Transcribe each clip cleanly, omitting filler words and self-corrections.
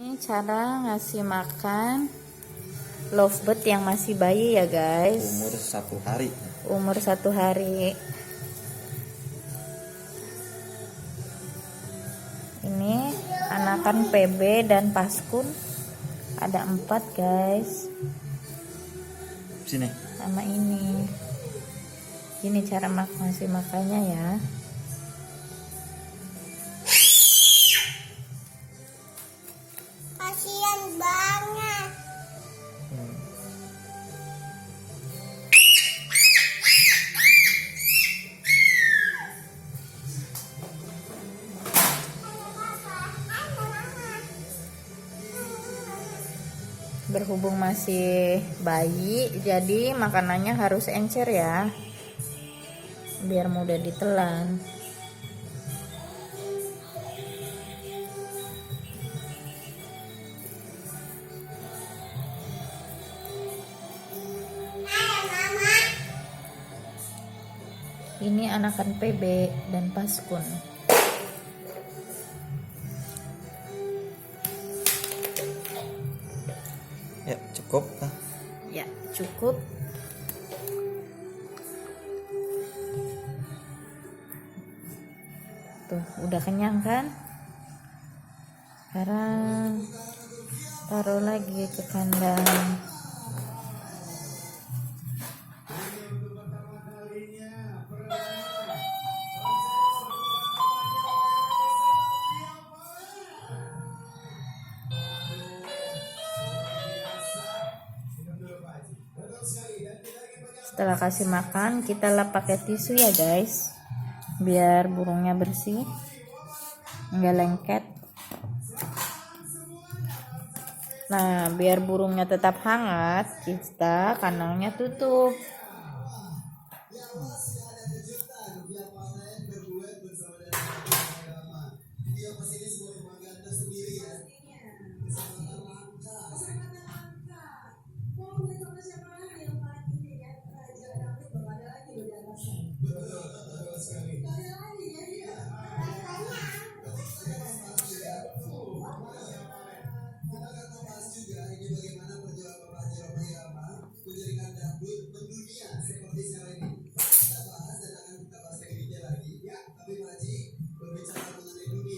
Ini cara ngasih makan lovebird yang masih bayi ya guys. Umur 1 hari. Umur 1 hari. Ini anakan PB dan paskun. Ada 4 guys. Sini. Sama ini. Ini cara ngasih makannya ya. Kasian banget. Berhubung masih bayi, jadi makanannya harus encer ya, biar mudah ditelan. Ini anakan PB dan paskun. Ya, cukup. Ya, cukup. Tuh, udah kenyang kan? Sekarang taruh lagi ke kandang. Setelah kasih makan, kita lap pakai tisu ya guys, biar burungnya bersih, nggak lengket. Nah, biar burungnya tetap hangat, kita kandangnya tutup.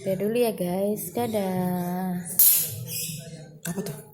Udah dulu ya guys, dadah. Apa tuh?